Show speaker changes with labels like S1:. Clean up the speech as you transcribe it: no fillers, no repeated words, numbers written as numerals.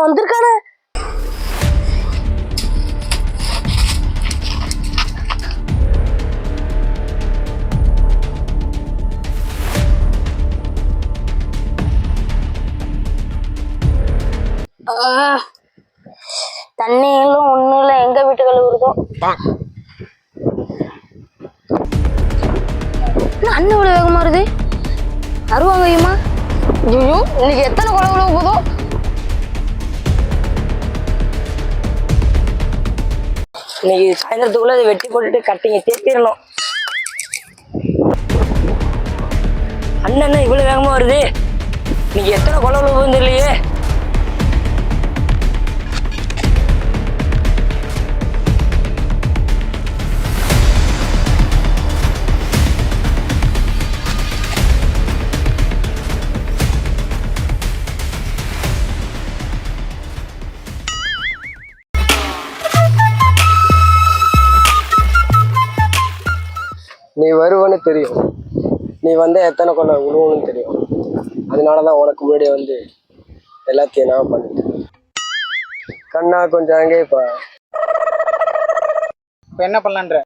S1: வந்திருக்கானே. தண்ணியும் ஒண்ணும் இல்ல, எங்க வீட்டு கழுவுறதோ. அண்ணன் இவ்வளவு வேகமா வருது. அருவாங்க ஐயமா. ஐயோ, இன்னைக்கு எத்தனை கொலை உழவு போதோ. இன்னைக்கு சாயந்தரத்துக்குள்ள அதை வெட்டி போட்டுட்டு கட்டிங்க தேத்திடணும். அண்ணன் இவ்வளவு வேகமா வருது. இன்னைக்கு எத்தனை கொலை உழவு போகுதுன்னு தெரியலையே.
S2: நீ வருவன்னு தெரியும், நீ வந்து எத்தனை கொள்ள விழுவணும்னு தெரியும். அதனாலதான் உனக்கு முன்னாடியே வந்து எல்லாத்தையும் நான் பண்ணிட்டேன். கண்ணா கொஞ்சம் அங்கே இப்ப
S3: என்ன பண்ணலான்ற?